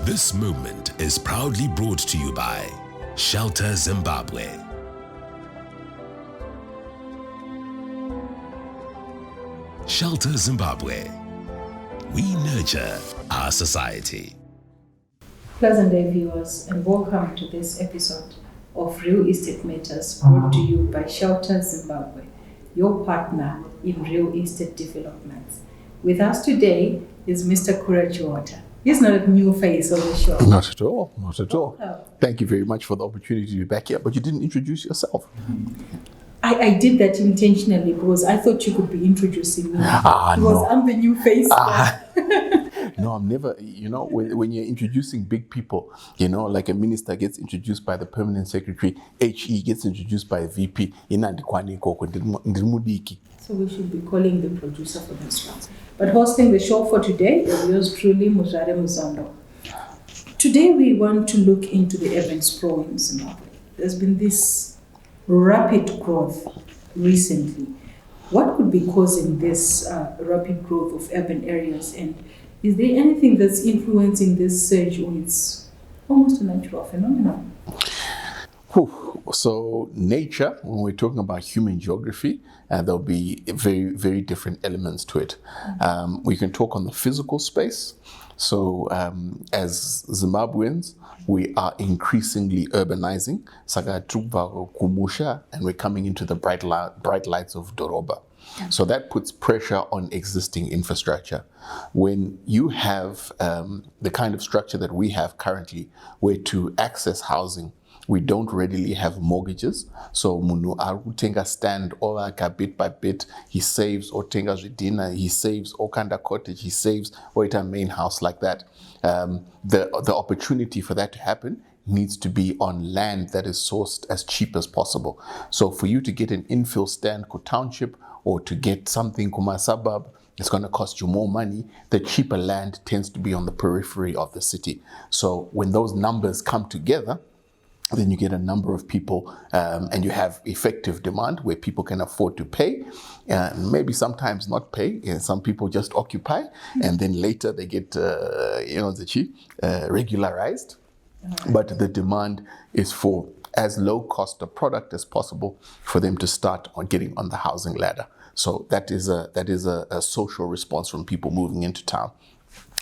This movement is proudly brought to you by Shelter Zimbabwe. Shelter Zimbabwe. We nurture our society. Pleasant day, viewers, and welcome to this episode of Real Estate Matters, brought to you by Shelter Zimbabwe, your partner in real estate developments. With us today is Mr. Kura Chihota. He's not a new face on the show. Not at all, not at all. Oh. Thank you very much for the opportunity to be back here, but you didn't introduce yourself. I did that intentionally because I thought you could be introducing me. Because I'm the new face. No, I'm never, when you're introducing big people, like a minister gets introduced by the permanent secretary, HE gets introduced by a VP. So we should be calling the producer for this one. But hosting the show for today is yours truly, Muzvare Muzondo. Today we want to look into the urban sprawl in Zimbabwe. There's been this rapid growth recently. What could be causing this rapid growth of urban areas, and is there anything that's influencing this surge, or it's almost a natural phenomenon? So nature, when we're talking about human geography, there'll be very, very different elements to it. We can talk on the physical space. So as Zimbabweans, we are increasingly urbanizing, and we're coming into the bright lights of Doroba. So that puts pressure on existing infrastructure. When you have the kind of structure that we have currently, where to access housing, we don't readily have mortgages. So munu arutenga stand or bit by bit, he saves or tenga dinner, he saves or kanda cottage, he saves or a main house like that. The opportunity for that to happen needs to be on land that is sourced as cheap as possible. So for you to get an infill stand ko township, or to get something kuma suburb, it's going to cost you more money. The cheaper land tends to be on the periphery of the city. So when those numbers come together, then you get a number of people and you have effective demand where people can afford to pay, maybe sometimes not pay. Some people just occupy, and then later they get, regularized. But the demand is for as low cost a product as possible for them to start on getting on the housing ladder. So that is a social response from people moving into town.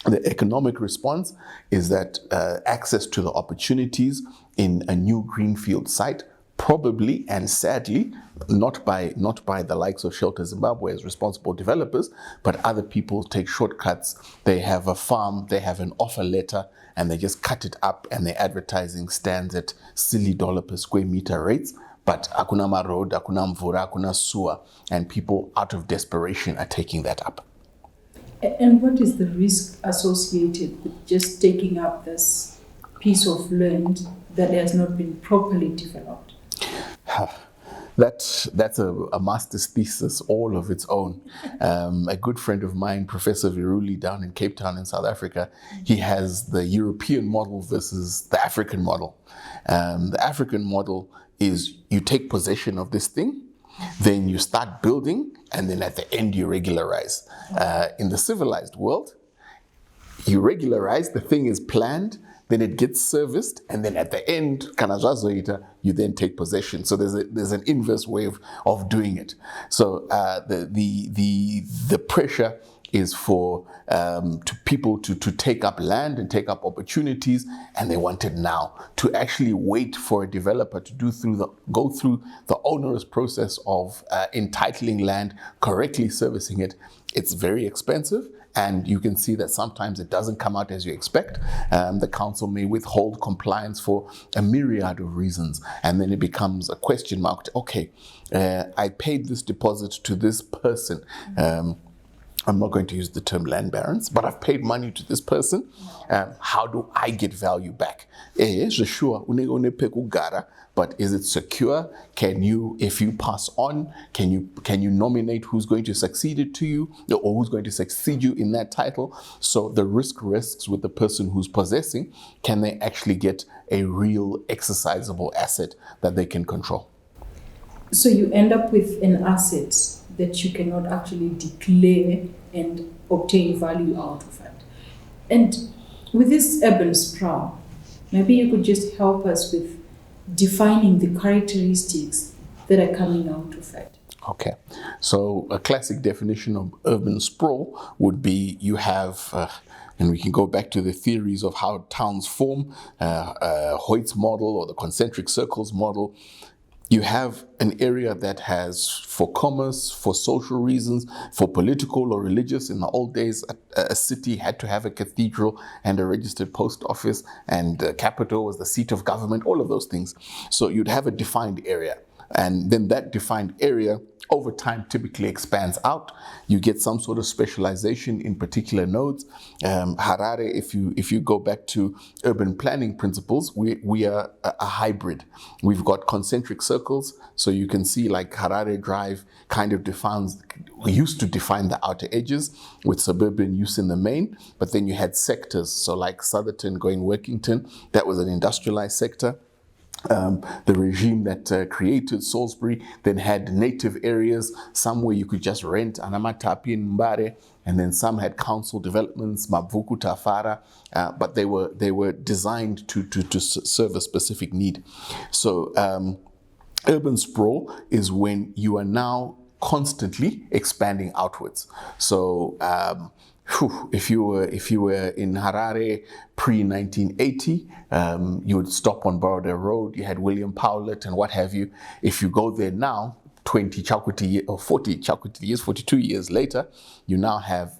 The economic response is that access to the opportunities in a new greenfield site, probably and sadly, not by the likes of Shelter Zimbabwe as responsible developers, but other people take shortcuts. They have a farm, they have an offer letter, and they just cut it up, and their advertising stands at silly $1 per square meter rates. But akuna ma road, akuna mvura, akuna sewer, and people out of desperation are taking that up. And what is the risk associated with just taking up this piece of land that has not been properly developed? That's a master's thesis all of its own. A good friend of mine, Professor Viruli, down in Cape Town in South Africa, he has the European model versus the African model. The African model is you take possession of this thing, then you start building, and then at the end you regularize. In the civilized world, you regularize, the thing is planned, then it gets serviced, and then at the end, you then take possession. So there's an inverse way of doing it. So the pressure is for people to take up land and take up opportunities, and they want it now. To actually wait for a developer to go through the onerous process of entitling land, correctly servicing it, it's very expensive. And you can see that sometimes it doesn't come out as you expect. The council may withhold compliance for a myriad of reasons. And then it becomes a question mark. Okay, I paid this deposit to this person. I'm not going to use the term land barons, but I've paid money to this person. How do I get value back? Sure, but is it secure? Can you, if you pass on, can you nominate who's going to succeed it to you, or who's going to succeed you in that title? So the risks with the person who's possessing, can they actually get a real exercisable asset that they can control? So you end up with an asset that you cannot actually declare and obtain value out of it. And with this urban sprawl, maybe you could just help us with defining the characteristics that are coming out of it. Okay, so a classic definition of urban sprawl would be you have, and we can go back to the theories of how towns form, Hoyt's model or the concentric circles model. You have an area that has, for commerce, for social reasons, for political or religious. In the old days, a city had to have a cathedral and a registered post office, and the capital was the seat of government, all of those things. So you'd have a defined area. And then that defined area over time typically expands out. You get some sort of specialization in particular nodes. Harare, if you go back to urban planning principles, we are a hybrid. We've got concentric circles, so you can see like Harare Drive kind of used to define the outer edges with suburban use in the main, but then you had sectors, so like Southerton going Workington, that was an industrialized sector. The regime that created Salisbury then had native areas, some where you could just rent Anamatapi and Mbare, and then some had council developments, Mavuku Tafara, but they were designed to serve a specific need. So urban sprawl is when you are now constantly expanding outwards. So if you were in Harare pre-1980, you would stop on Borrowdale Road. You had William Powlett and what have you. If you go there now, 20 Chakwati or 40 Chakwati years, 42 years later, you now have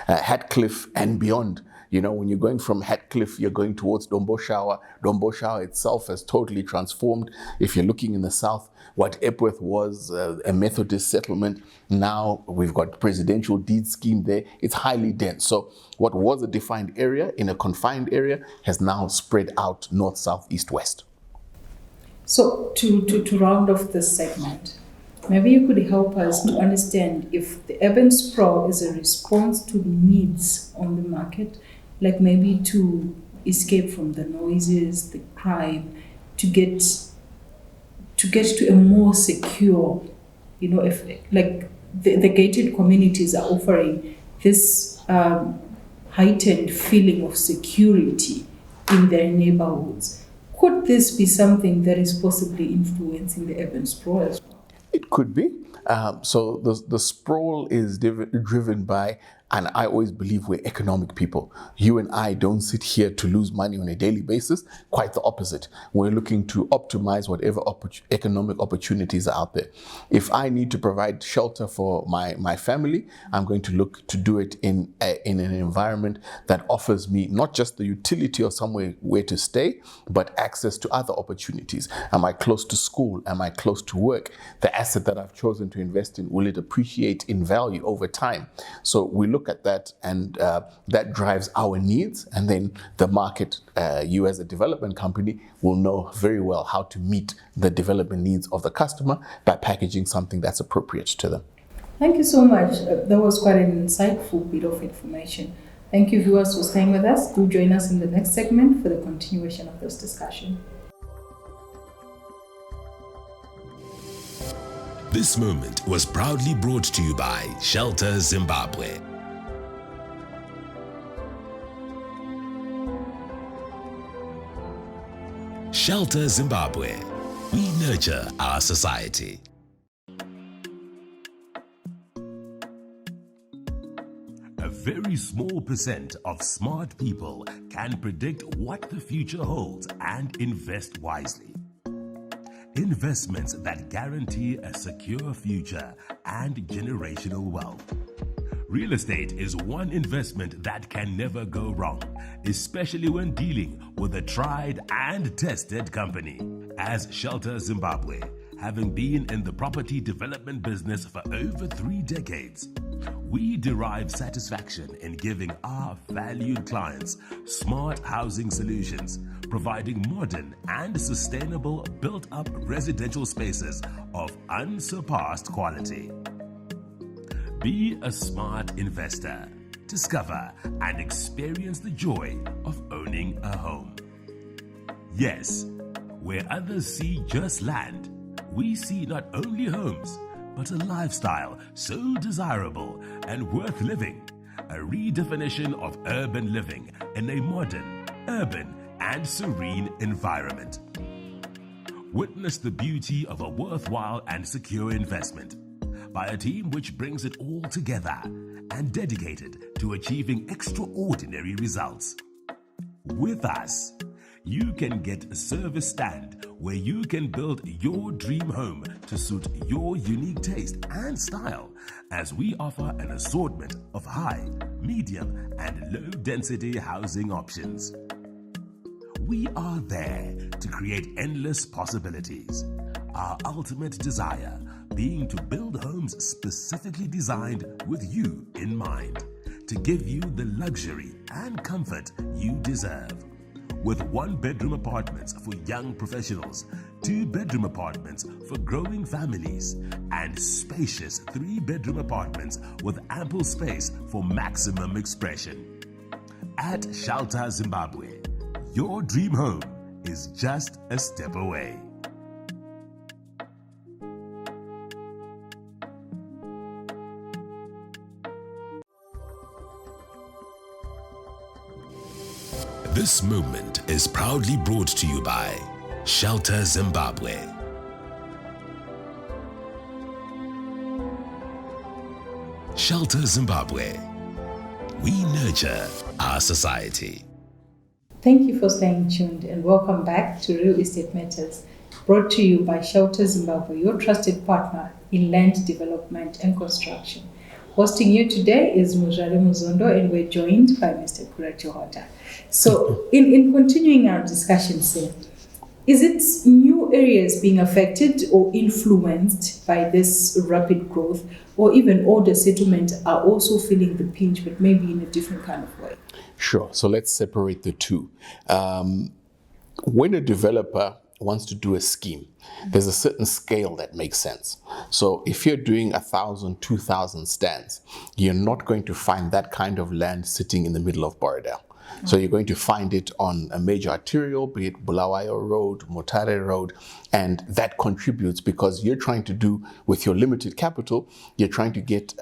Hatcliffe and beyond. You know, when you're going from Hatcliffe, you're going towards Domboshawa. Domboshawa itself has totally transformed. If you're looking in the south, what Epworth was, a Methodist settlement, now we've got presidential deed scheme there. It's highly dense. So what was a defined area in a confined area has now spread out north, south, east, west. So to round off this segment, maybe you could help us to understand if the urban sprawl is a response to the needs on the market, like maybe to escape from the noises, the crime, to get to a more secure, if like the gated communities are offering this heightened feeling of security in their neighborhoods. Could this be something that is possibly influencing the urban sprawl as well? It could be. So the sprawl is driven by, and I always believe we're economic people. You and I don't sit here to lose money on a daily basis. Quite the opposite. We're looking to optimize whatever economic opportunities are out there. If I need to provide shelter for my family, I'm going to look to do it in an environment that offers me not just the utility of somewhere where to stay, but access to other opportunities. Am I close to school? Am I close to work? The asset that I've chosen to invest in, will it appreciate in value over time? So we look at that, and that drives our needs, and then the market, you as a development company will know very well how to meet the development needs of the customer by packaging something that's appropriate to them. Thank you so much. That was quite an insightful bit of information. Thank you, viewers, for staying with us. Do join us in the next segment for the continuation of this discussion. This moment was proudly brought to you by Shelter Zimbabwe. Shelter Zimbabwe. We nurture our society. A very small percent of smart people can predict what the future holds and invest wisely. Investments that guarantee a secure future and generational wealth. Real estate is one investment that can never go wrong, especially when dealing with a tried and tested company. As Shelter Zimbabwe, having been in the property development business for over 3 decades, we derive satisfaction in giving our valued clients smart housing solutions, providing modern and sustainable built-up residential spaces of unsurpassed quality. Be a smart investor. Discover and experience the joy of owning a home. Yes, where others see just land, we see not only homes, but a lifestyle so desirable and worth living. a redefinition of urban living in a modern, urban, and serene environment. Witness the beauty of a worthwhile and secure investment by a team which brings it all together and dedicated to achieving extraordinary results. With us, you can get a service stand where you can build your dream home to suit your unique taste and style, as we offer an assortment of high, medium, and low density housing options. We are there to create endless possibilities. Our ultimate desire being to build homes specifically designed with you in mind, to give you the luxury and comfort you deserve. With 1-bedroom apartments for young professionals, 2-bedroom apartments for growing families, and spacious 3-bedroom apartments with ample space for maximum expression. At Shelter Zimbabwe, your dream home is just a step away. This movement is proudly brought to you by Shelter Zimbabwe. Shelter Zimbabwe. We nurture our society. Thank you for staying tuned and welcome back to Real Estate Matters, brought to you by Shelter Zimbabwe, your trusted partner in land development and construction. Hosting you today is Muzvare Muzondo, and we're joined by Mr. Kura Chihota. So, in continuing our discussion, sir, is it new areas being affected or influenced by this rapid growth, or even older settlements are also feeling the pinch, but maybe in a different kind of way? Sure. So let's separate the two. When a developer wants to do a scheme, there's a certain scale that makes sense. So if you're doing 1,000, 2,000 stands, you're not going to find that kind of land sitting in the middle of Borodale. So you're going to find it on a major arterial, be it Bulawayo Road, Mutare Road, and that contributes because you're trying to do, with your limited capital, you're trying to get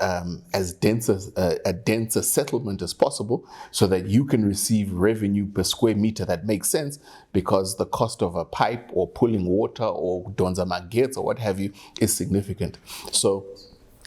as dense a denser settlement as possible so that you can receive revenue per square meter that makes sense, because the cost of a pipe or pulling water or donza magets or what have you is significant. So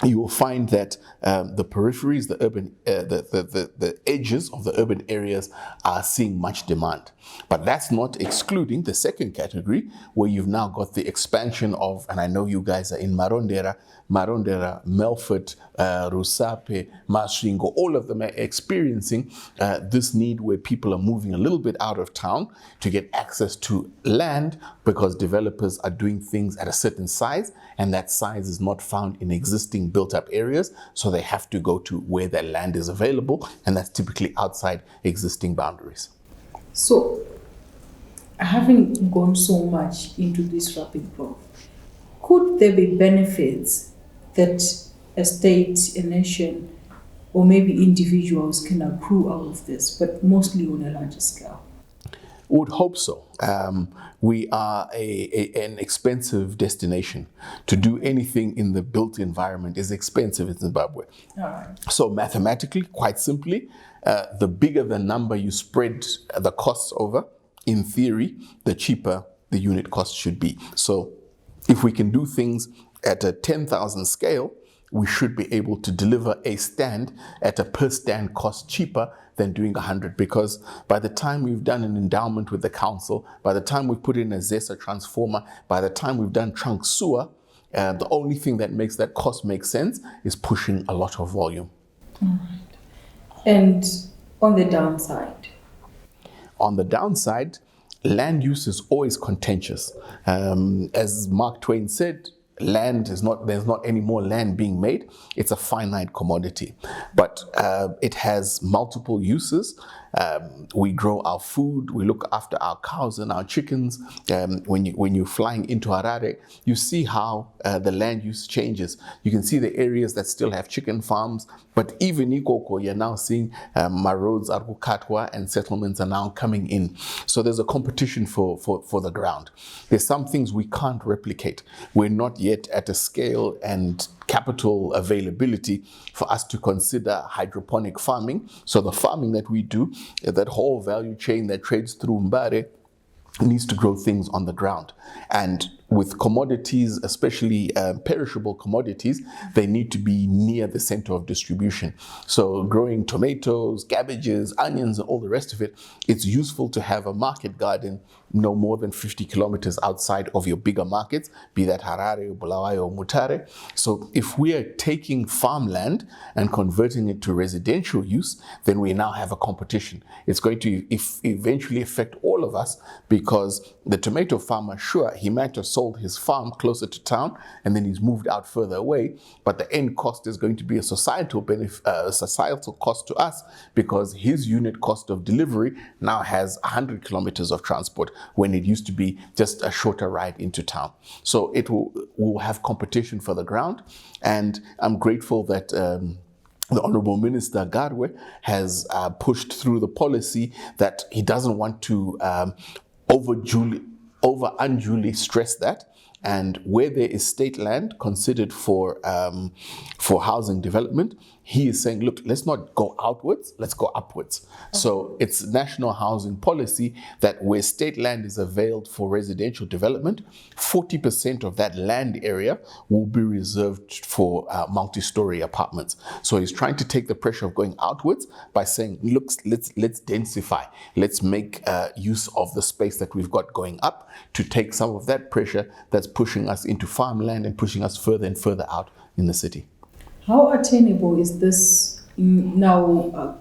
you will find that the peripheries, the urban, the edges of the urban areas are seeing much demand. But that's not excluding the second category, where you've now got the expansion of, and I know you guys are in Marondera, Melfort, Rusape, Masvingo, all of them are experiencing this need where people are moving a little bit out of town to get access to land, because developers are doing things at a certain size, and that size is not found in existing built-up areas, so they have to go to where their land is available, and that's typically outside existing boundaries. So, having gone so much into this rapid growth, could there be benefits that a state, a nation, or maybe individuals can accrue out of this, but mostly on a larger scale? Would hope so. We are an expensive destination. To do anything in the built environment is expensive in Zimbabwe. All right. So mathematically, quite simply, the bigger the number you spread the costs over, in theory, the cheaper the unit cost should be. So if we can do things at a 10,000 scale, we should be able to deliver a stand at a per stand cost cheaper than doing 100, because by the time we've done an endowment with the council, by the time we've put in a ZESA transformer, by the time we've done trunk sewer, the only thing that makes that cost make sense is pushing a lot of volume. All right. And on the downside? On the downside, land use is always contentious. As Mark Twain said, there's not any more land being made. It's a finite commodity, but it has multiple uses. We grow our food, we look after our cows and our chickens. When you're flying into Harare, you see how the land use changes. You can see the areas that still have chicken farms, but even Ikoko, you're now seeing my roads are kukatwa and settlements are now coming in. So there's a competition for the ground. There's some things we can't replicate. We're not yet at a scale and capital availability for us to consider hydroponic farming. So the farming that we do, that whole value chain that trades through Muzvare, needs to grow things on the ground. And with commodities, especially perishable commodities, they need to be near the center of distribution. So growing tomatoes, cabbages, onions, and all the rest of it, it's useful to have a market garden no more than 50 kilometers outside of your bigger markets, be that Harare, Bulawayo, or Mutare. So if we are taking farmland and converting it to residential use, then we now have a competition. It's going to eventually affect all of us, because the tomato farmer, sure, he might have sold his farm closer to town and then he's moved out further away, but the end cost is going to be a societal cost to us, because his unit cost of delivery now has 100 kilometers of transport when it used to be just a shorter ride into town. So we'll have competition for the ground, and I'm grateful that the Honorable Minister Garwe has pushed through the policy that he doesn't want to unduly stress that. And where there is state land considered for housing development, he is saying, look, let's not go outwards, let's go upwards. Okay. So it's national housing policy that where state land is availed for residential development, 40% of that land area will be reserved for multi-story apartments. So he's trying to take the pressure of going outwards by saying, look, let's densify. Let's make use of the space that we've got going up to take some of that pressure that's pushing us into farmland and pushing us further and further out in the city. How attainable is this now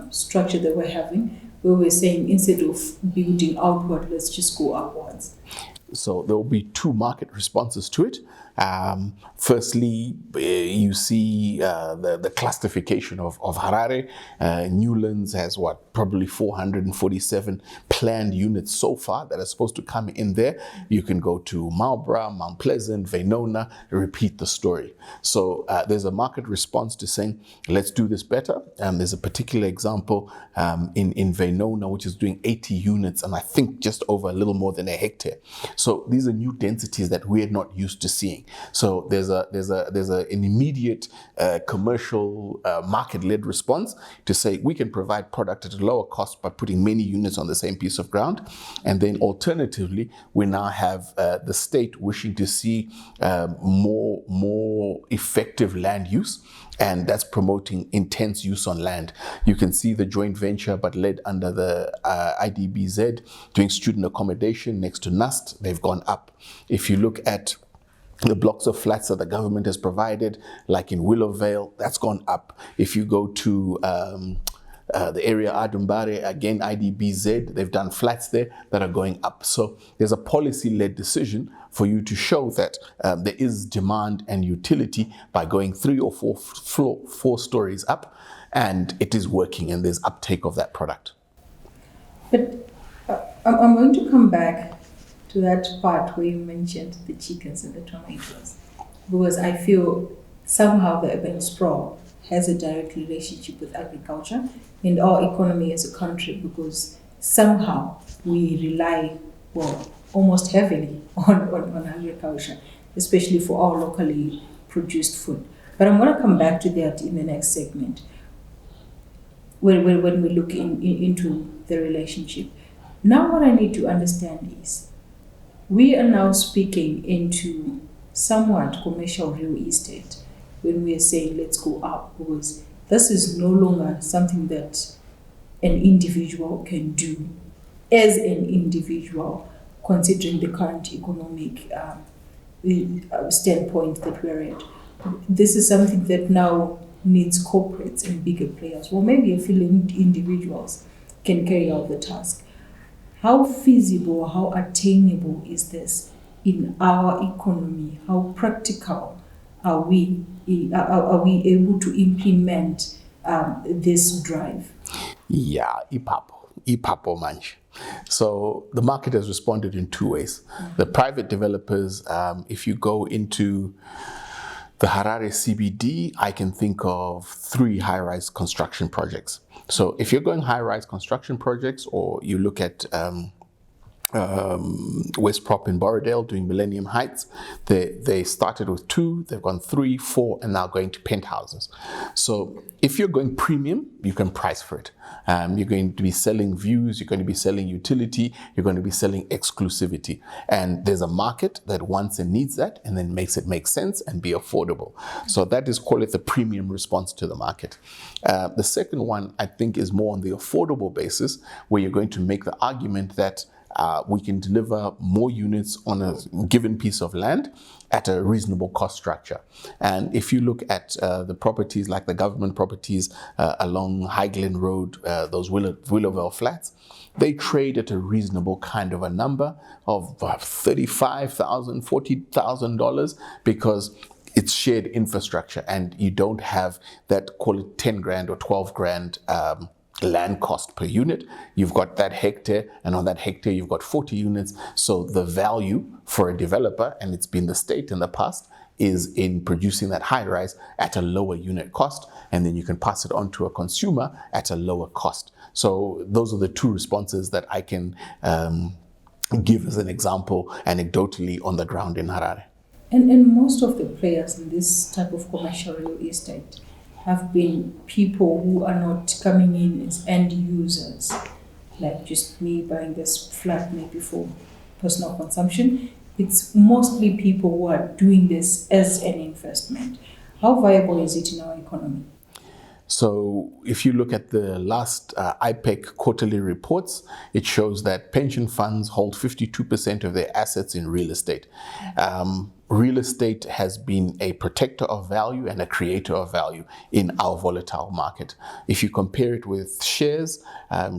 structure that we're having, where we're saying instead of building outward, let's just go upwards? So there will be two market responses to it. Firstly, you see the clustification of Harare. Newlands has probably 447 planned units so far that are supposed to come in there. You can go to Marlborough, Mount Pleasant, Venona, repeat the story. So there's a market response to saying, let's do this better. There's a particular example in Venona, which is doing 80 units, and I think just over a little more than a hectare. So these are new densities that we're not used to seeing. So there's an immediate commercial market-led response to say we can provide product at a lower cost by putting many units on the same piece of ground. And then alternatively, we now have the state wishing to see more effective land use, and that's promoting intense use on land. You can see the joint venture, but led under the IDBZ, doing student accommodation next to NUST. They've gone up. If you look at the blocks of flats that the government has provided, like in Willowvale, that's gone up. If you go to the area Adumbare, again IDBZ, they've done flats there that are going up. So there's a policy-led decision for you to show that there is demand and utility by going 3 or 4 stories up, and it is working, and there's uptake of that product. But I'm going to come back to that part where you mentioned the chickens and the tomatoes, because I feel somehow the urban sprawl has a direct relationship with agriculture and our economy as a country, because somehow we rely, almost heavily on agriculture, especially for our locally produced food. But I'm going to come back to that in the next segment when we look into the relationship. Now what I need to understand is, we are now speaking into somewhat commercial real estate when we are saying let's go up, because this is no longer something that an individual can do as an individual, considering the current economic standpoint that we're at. This is something that now needs corporates and bigger players, or maybe a few individuals can carry out the task. How feasible, how attainable is this in our economy? How practical are we able to implement this drive? Yeah, ipapo manje. So the market has responded in two ways. The private developers, if you go into the Harare CBD, I can think of 3 high-rise construction projects. So if you're going high-rise construction projects, or you look at West Prop in Borrowdale doing Millennium Heights, they started with 2, they've gone 3, 4, and now going to penthouses. So if you're going premium, you can price for it. You're going to be selling views, you're going to be selling utility, you're going to be selling exclusivity. And there's a market that wants and needs that, and then makes it make sense and be affordable. So that is, call it the premium response to the market. The second one, I think, is more on the affordable basis, where you're going to make the argument that we can deliver more units on a given piece of land at a reasonable cost structure. And if you look at the properties like the government properties along High Glen Road, those Willowvale flats, they trade at a reasonable kind of a number of $35,000, $40,000, because it's shared infrastructure and you don't have that, call it 10 grand or 12 grand land cost per unit. You've got that hectare, and on that hectare you've got 40 units. So the value for a developer, and it's been the state in the past, is in producing that high rise at a lower unit cost, and then you can pass it on to a consumer at a lower cost. So those are the 2 responses that I can give as an example anecdotally on the ground in Harare. And most of the players in this type of commercial real estate have been people who are not coming in as end users, like just me buying this flat maybe for personal consumption. It's mostly people who are doing this as an investment. How viable is it in our economy? So if you look at the last IPEC quarterly reports, it shows that pension funds hold 52% of their assets in real estate. Real estate has been a protector of value and a creator of value in our volatile market. If you compare it with shares,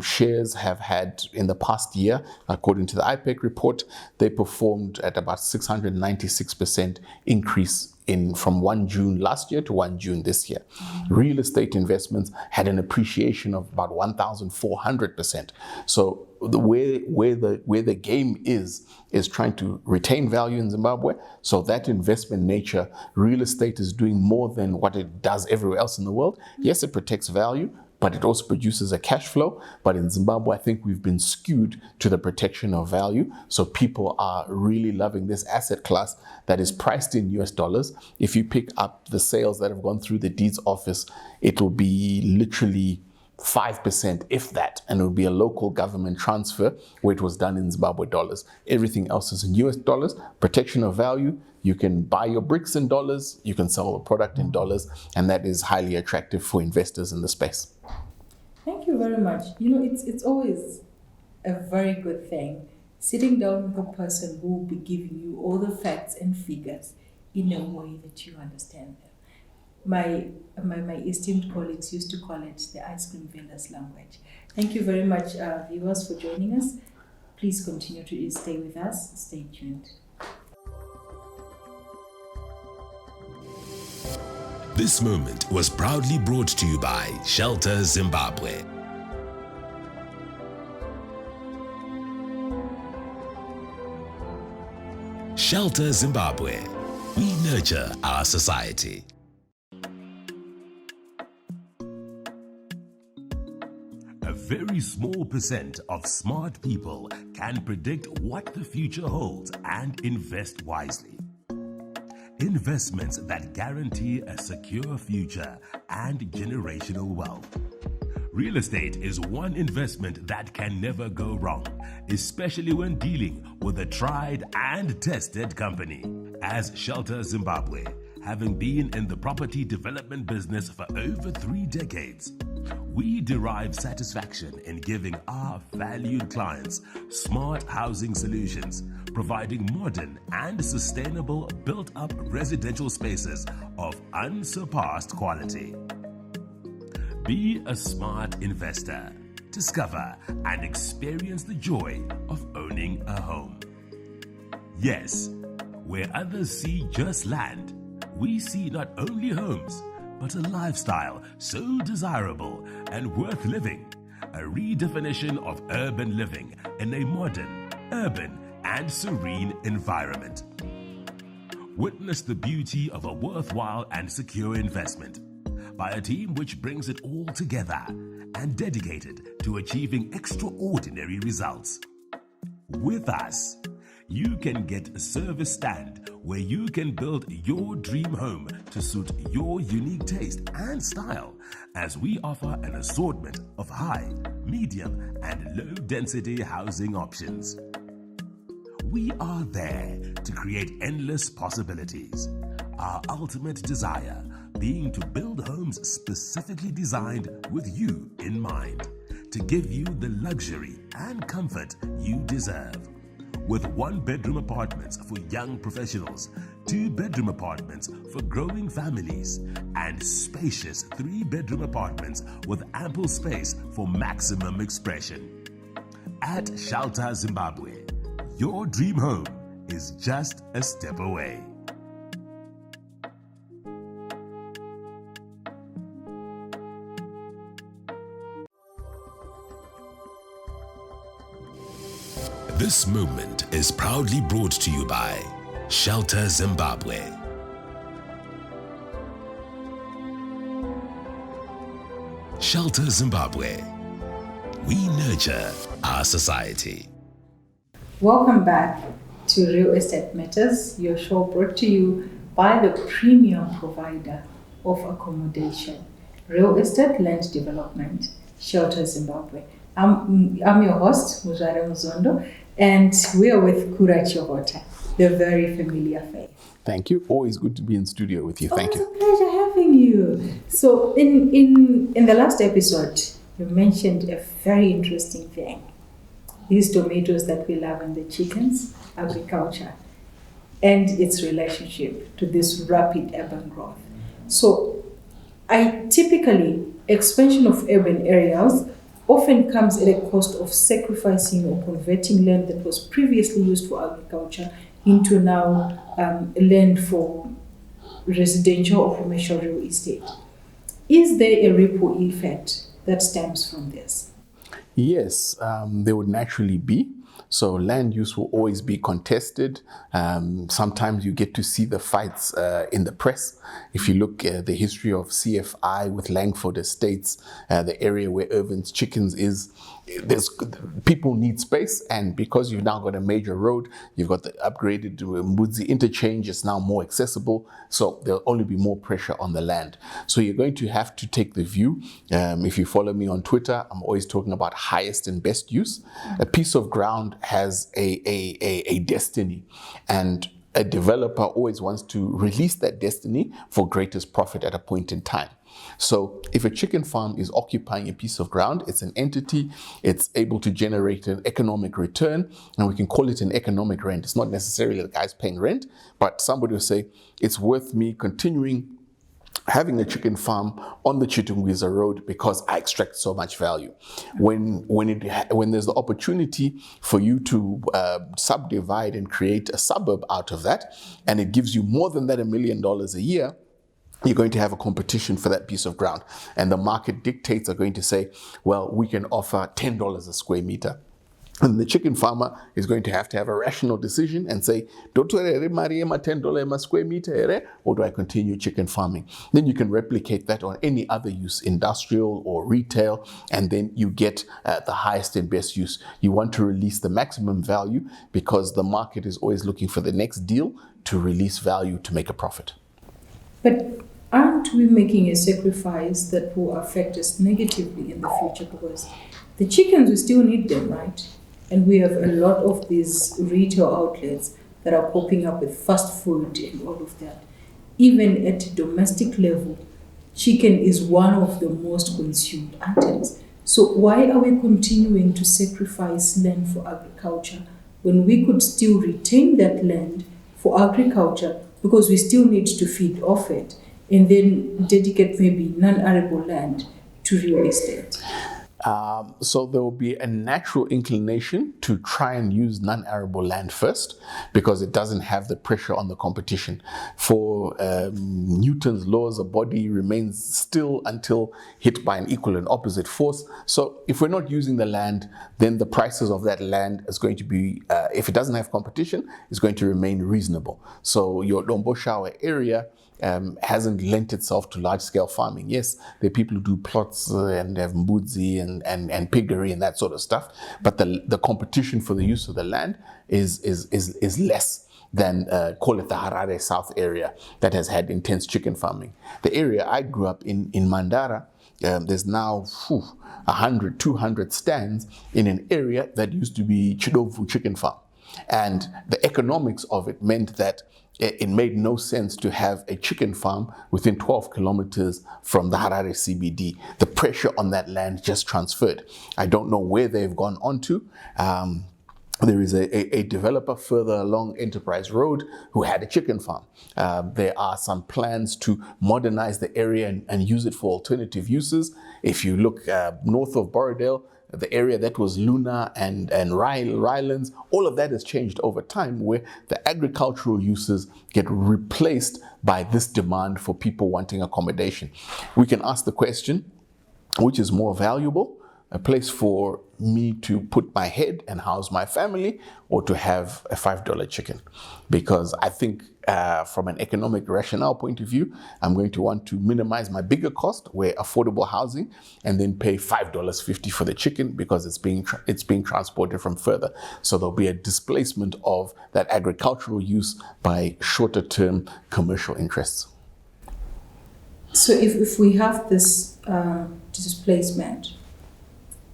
shares have had in the past year, according to the IPEC report, they performed at about 696% increase from 1 June last year to 1 June this year. Real estate investments had an appreciation of about 1,400%. So where the game is trying to retain value in Zimbabwe. So that investment nature, real estate is doing more than what it does everywhere else in the world. Yes, it protects value, but it also produces a cash flow. But in Zimbabwe, I think we've been skewed to the protection of value. So people are really loving this asset class that is priced in US dollars. If you pick up the sales that have gone through the deeds office, it will be literally 5%, if that, and it will be a local government transfer where it was done in Zimbabwe dollars. Everything else is in US dollars, protection of value. You can buy your bricks in dollars, you can sell a product in dollars, and that is highly attractive for investors in the space. Thank you very much. It's always a very good thing sitting down with a person who will be giving you all the facts and figures in a way that you understand them. My esteemed colleagues used to call it the ice cream vendor's language. Thank you very much, viewers, for joining us. Please continue to stay with us. Stay tuned. This moment was proudly brought to you by Shelter Zimbabwe. Shelter Zimbabwe. We nurture our society. A very small percent of smart people can predict what the future holds and invest wisely. Investments that guarantee a secure future and generational wealth. Real estate is one investment that can never go wrong, especially when dealing with a tried and tested company. As Shelter Zimbabwe, having been in the property development business for over 3 decades, we derive satisfaction in giving our valued clients smart housing solutions, providing modern and sustainable built-up residential spaces of unsurpassed quality. Be a smart investor. Discover and experience the joy of owning a home. Yes, where others see just land, we see not only homes, but a lifestyle so desirable and worth living a redefinition of urban living in a modern, urban, and serene environment. Witness the beauty of a worthwhile and secure investment by a team which brings it all together and dedicated to achieving extraordinary results. With us, you can get a service stand where you can build your dream home to suit your unique taste and style, as we offer an assortment of high, medium, and low density housing options. We are there to create endless possibilities. Our ultimate desire being to build homes specifically designed with you in mind, to give you the luxury and comfort you deserve. With 1-bedroom apartments for young professionals, 2-bedroom apartments for growing families, and spacious 3-bedroom apartments with ample space for maximum expression. At Shelter Zimbabwe, your dream home is just a step away. This movement is proudly brought to you by Shelter Zimbabwe. Shelter Zimbabwe. We nurture our society. Welcome back to Real Estate Matters, your show brought to you by the premium provider of accommodation, real estate land development, Shelter Zimbabwe. I'm your host, Muzvare Muzondo, and we are with Kura Chihota, the very familiar face. Thank you. Always good to be in studio with you. Thank you. It's a pleasure having you. So in the last episode, you mentioned a very interesting thing. These tomatoes that we love and the chickens, agriculture, and its relationship to this rapid urban growth. So expansion of urban areas often comes at a cost of sacrificing or converting land that was previously used for agriculture into now land for residential or commercial real estate. Is there a ripple effect that stems from this? Yes, there would naturally be. So land use will always be contested. Sometimes you get to see the fights in the press. If you look at the history of CFI with Langford Estates, the area where Irvin's Chickens is, people need space, and because you've now got a major road, you've got the upgraded Muzvare interchange, it's now more accessible, so there'll only be more pressure on the land. So you're going to have to take the view. If you follow me on Twitter, I'm always talking about highest and best use. A piece of ground has a destiny, and a developer always wants to release that destiny for greatest profit at a point in time. So if a chicken farm is occupying a piece of ground, it's an entity, it's able to generate an economic return, and we can call it an economic rent. It's not necessarily the guy's paying rent, but somebody will say, it's worth me continuing having a chicken farm on the Chitungwiza Road because I extract so much value. When there's the opportunity for you to subdivide and create a suburb out of that, and it gives you more than that $1 million a year, you're going to have a competition for that piece of ground. And the market dictates are going to say, well, we can offer $10 a square meter. And the chicken farmer is going to have a rational decision and say, do $10 a square meter, or do I continue chicken farming? Then you can replicate that on any other use, industrial or retail, and then you get the highest and best use. You want to release the maximum value because the market is always looking for the next deal to release value to make a profit. But aren't we making a sacrifice that will affect us negatively in the future? Because the chickens, we still need them, right? And we have a lot of these retail outlets that are popping up with fast food and all of that. Even at domestic level, chicken is one of the most consumed items. So why are we continuing to sacrifice land for agriculture when we could still retain that land for agriculture because we still need to feed off it and then dedicate maybe non-arable land to real estate? So there will be a natural inclination to try and use non-arable land first because it doesn't have the pressure on the competition. For Newton's laws, a body remains still until hit by an equal and opposite force. So if we're not using the land, then the prices of that land is going to be, if it doesn't have competition, is going to remain reasonable. So your Domboshawa area hasn't lent itself to large-scale farming. Yes, there are people who do plots and have mbudzi and piggery and that sort of stuff, but the competition for the use of the land is less than, call it the Harare South area that has had intense chicken farming. The area I grew up in Mandara, there's now 100, 200 stands in an area that used to be Chidovu chicken farm. And the economics of it meant that it made no sense to have a chicken farm within 12 kilometers from the Harare CBD. The pressure on that land just transferred. I don't know where they've gone on to. There is a developer further along Enterprise Road who had a chicken farm. There are some plans to modernize the area and use it for alternative uses. If you look north of Borrowdale, the area that was Luna and Rylands, all of that has changed over time where the agricultural uses get replaced by this demand for people wanting accommodation. We can ask the question, which is more valuable? A place for me to put my head and house my family, or to have a $5 chicken? Because I think from an economic rationale point of view, I'm going to want to minimize my bigger cost, where affordable housing, and then pay $5.50 for the chicken because it's being transported from further. So there'll be a displacement of that agricultural use by shorter term commercial interests. So if we have this displacement,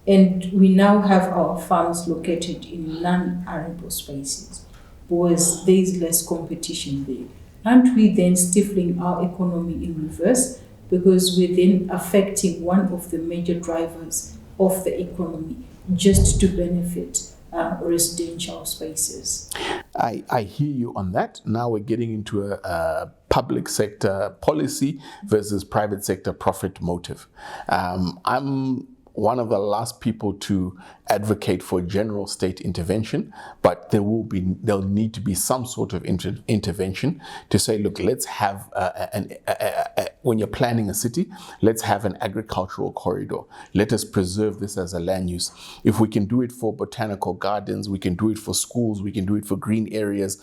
and we now have our farms located in non-arable spaces, because there is less competition there, aren't we then stifling our economy in reverse? Because we're then affecting one of the major drivers of the economy just to benefit residential spaces. I hear you on that. Now we're getting into a public sector policy versus private sector profit motive. I'm one of the last people to advocate for general state intervention, but there'll need to be some sort of intervention to say, look, let's have when you're planning a city, let's have an agricultural corridor. Let us preserve this as a land use. If we can do it for botanical gardens, we can do it for schools, we can do it for green areas.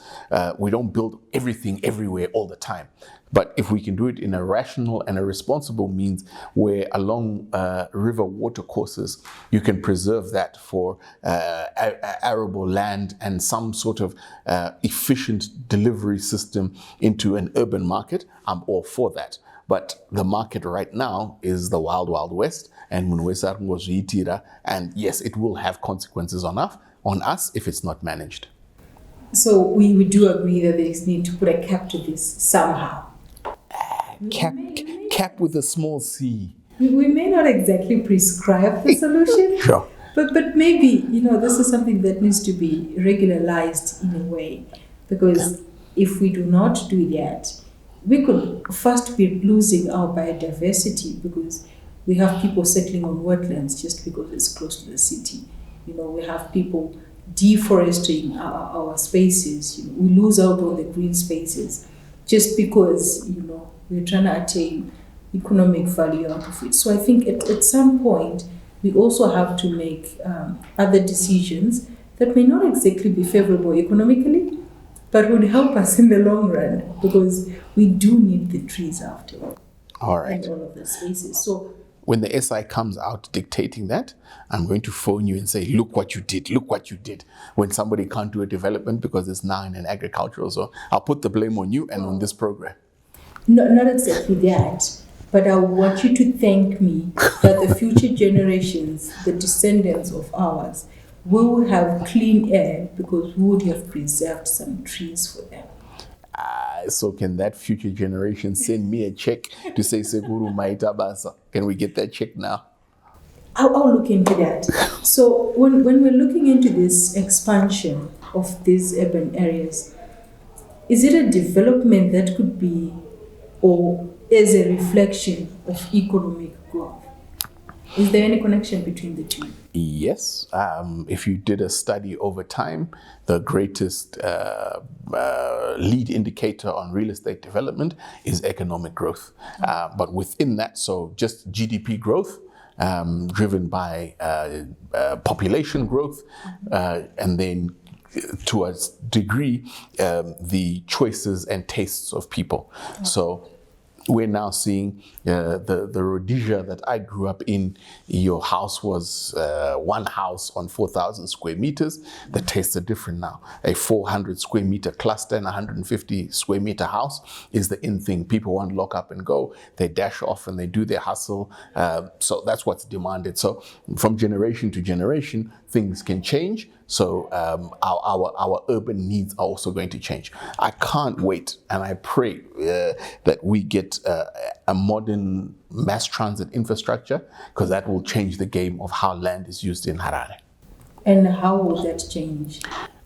We don't build everything everywhere all the time. But if we can do it in a rational and a responsible means, where along river water courses, you can preserve that for arable land and some sort of efficient delivery system into an urban market, I'm all for that. But the market right now is the wild, wild west, and and yes, it will have consequences on us if it's not managed. So we do agree that there is need to put a cap to this somehow. Cap with a small c. We may not exactly prescribe the solution, Sure. But maybe, this is something that needs to be regularized in a way, because if we do not do that, we could first be losing our biodiversity, because we have people settling on wetlands just because it's close to the city. We have people deforesting our spaces. We lose out on the green spaces just because, we're trying to attain economic value out of it. So I think at some point, we also have to make other decisions that may not exactly be favorable economically, but would help us in the long run, because we do need the trees after all. All right. And all of the spaces. So when the SI comes out dictating that, I'm going to phone you and say, look what you did, when somebody can't do a development because it's now in an agricultural zone. I'll put the blame on you and on this program. No, not exactly that, but I want you to thank me that the future generations, the descendants of ours, will have clean air because we would have preserved some trees for them. So can that future generation send me a check to say, Seguru Maita Basa? Can we get that check now? I'll look into that. So when we're looking into this expansion of these urban areas, is it a development that could be, or is a reflection of economic growth? Is there any connection between the two? Yes. If you did a study over time, the greatest lead indicator on real estate development is economic growth. But within that, so just GDP growth, driven by population growth, and then to a degree, the choices and tastes of people. So we're now seeing the Rhodesia that I grew up in. Your house was one house on 4,000 square meters. The tastes are different now. A 400 square meter cluster and 150 square meter house is the in thing. People want to lock up and go. They dash off and they do their hustle. So that's what's demanded. So from generation to generation, things can change. So our urban needs are also going to change. I can't wait, and I pray that we get a modern mass transit infrastructure, because that will change the game of how land is used in Harare. And how will that change?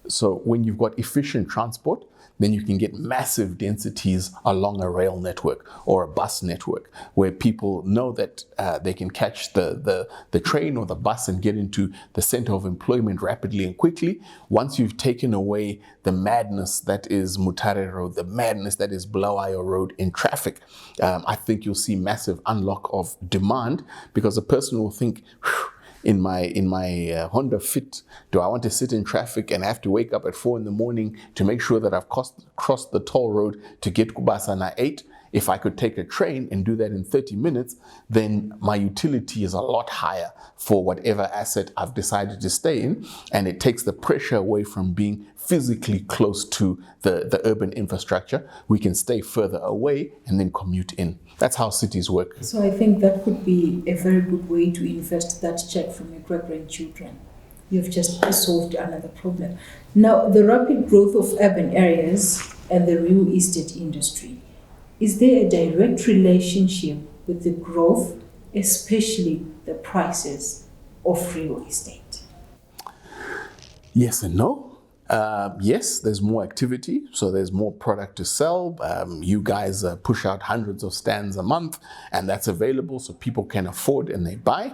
So when you've got efficient transport, then you can get massive densities along a rail network or a bus network, where people know that they can catch the train or the bus and get into the center of employment rapidly and quickly. Once you've taken away the madness that is Mutare Road, the madness that is Bulawayo Road in traffic, I think you'll see massive unlock of demand, because a person will think, in my Honda Fit, do I want to sit in traffic and have to wake up at 4 a.m. to make sure that I've crossed the toll road to get Kubasana 8? If I could take a train and do that in 30 minutes, then my utility is a lot higher for whatever asset I've decided to stay in, and it takes the pressure away from being physically close to the urban infrastructure. We can stay further away and then commute in. That's how cities work. So I think that could be a very good way to invest that check from your great-grandchildren. You've just solved another problem. Now, the rapid growth of urban areas and the real estate industry, is there a direct relationship with the growth, especially the prices of real estate? Yes and no. Yes, there's more activity, so there's more product to sell. You guys push out hundreds of stands a month, and that's available so people can afford and they buy.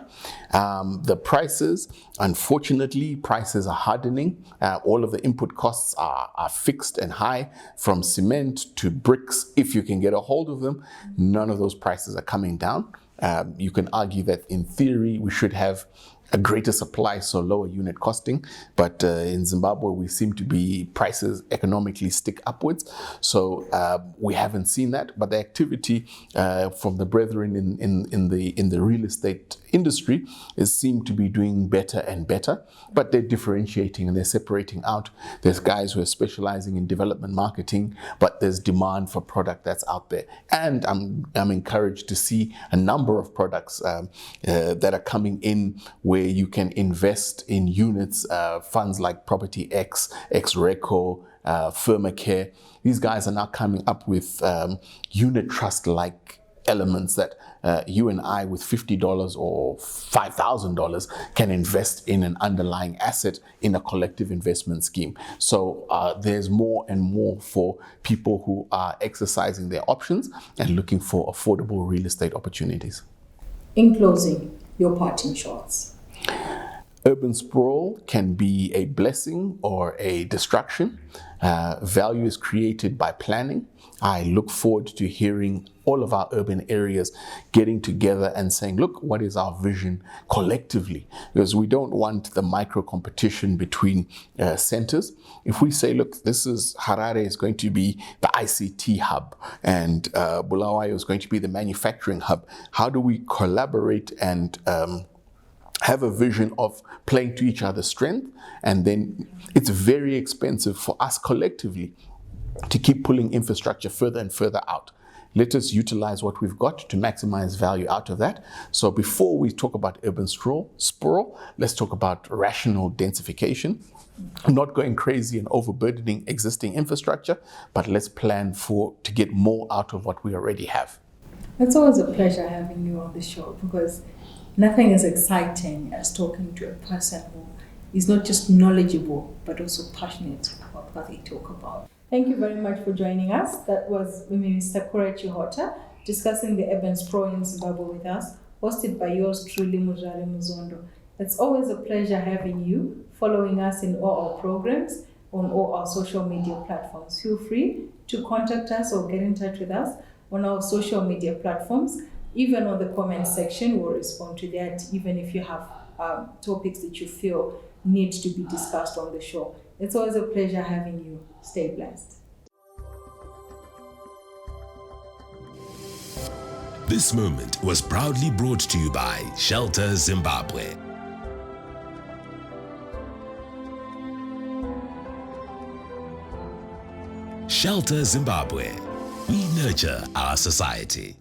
The prices, unfortunately, prices are hardening. All of the input costs are fixed and high, from cement to bricks. If you can get a hold of them, none of those prices are coming down. You can argue that in theory we should have a greater supply, so lower unit costing. But in Zimbabwe, we seem to be prices economically stick upwards. So we haven't seen that. But the activity from the brethren in the real estate industry seem to be doing better and better. But they're differentiating and they're separating out. There's guys who are specializing in development marketing, but there's demand for product that's out there. And I'm encouraged to see a number of products that are coming in where you can invest in units, funds like Property X, X-Reco, Firmacare. These guys are now coming up with unit trust-like elements that you and I with $50 or $5,000 can invest in an underlying asset in a collective investment scheme. So there's more and more for people who are exercising their options and looking for affordable real estate opportunities. In closing, your parting shots. Urban sprawl can be a blessing or a distraction. Value is created by planning. I look forward to hearing all of our urban areas getting together and saying, look, what is our vision collectively? Because we don't want the micro competition between centers. If we say, look, this is Harare is going to be the ICT hub and Bulawayo is going to be the manufacturing hub, how do we collaborate and have a vision of playing to each other's strength? And then it's very expensive for us collectively to keep pulling infrastructure further and further out. Let us utilize what we've got to maximize value out of that. So before we talk about urban sprawl, let's talk about rational densification. Not going crazy and overburdening existing infrastructure, but let's plan to get more out of what we already have. It's always a pleasure having you on the show, because nothing is exciting as talking to a person who is not just knowledgeable, but also passionate about what they talk about. Thank you very much for joining us. That was Mr. Kura Chihota discussing the urban sprawl in Zimbabwe with us hosted by yours truly, Muzvare Muzondo. It's always a pleasure having you, following us in all our programs on all our social media platforms. Feel free to contact us or get in touch with us on our social media platforms. Even on the comment section, we'll respond to that, even if you have topics that you feel need to be discussed on the show. It's always a pleasure having you. Stay blessed. This moment was proudly brought to you by Shelter Zimbabwe. Shelter Zimbabwe. We nurture our society.